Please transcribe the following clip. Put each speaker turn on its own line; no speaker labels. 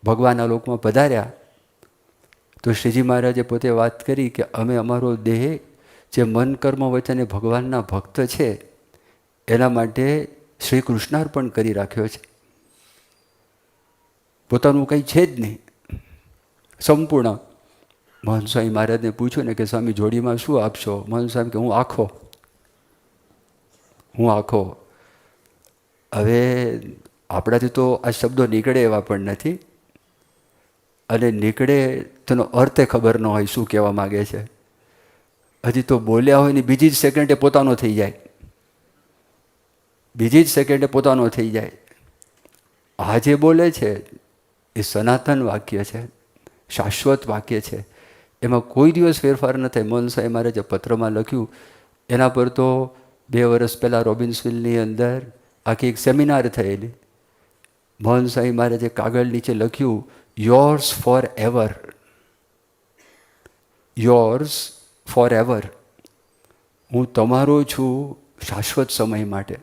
ભગવાનના લોકમાં પધાર્યા તો શ્રીજી મહારાજે પોતે વાત કરી કે અમે અમારો દેહ જે મન કર્મ વચને ભગવાનના ભક્ત છે એના માટે શ્રી કૃષ્ણાર્પણ કરી રાખ્યો છે. પોતાનું કંઈ છે જ નહીં, સંપૂર્ણ. મહંત સ્વામી મહારાજને પૂછ્યું ને કે સ્વામી જોડીમાં શું આપશો? મહંત સ્વામી કે હું આખો. હવે આપણાથી તો આ શબ્દો નીકળે એવા પણ નથી, અને નીકળે તેનો અર્થ ખબર ન હોય શું કહેવા માગે છે. હજી તો બોલ્યા હોય ને બીજી જ સેકન્ડે પોતાનો થઈ જાય, આ જે બોલે છે એ સનાતન વાક્ય છે, શાશ્વત વાક્ય છે, એમાં કોઈ દિવસ ફેરફાર ન થાય. મહંત સ્વામી મહારાજે પત્રમાં લખ્યું, એના પર તો 2 વર્ષ પહેલાં રોબિન્સવિલની અંદર આખી એક સેમિનાર થયેલી. મહંત સ્વામી મહારાજે કાગળ નીચે લખ્યું, yours forever, yours forever, હું તમારો છું શાશ્વત સમય માટે.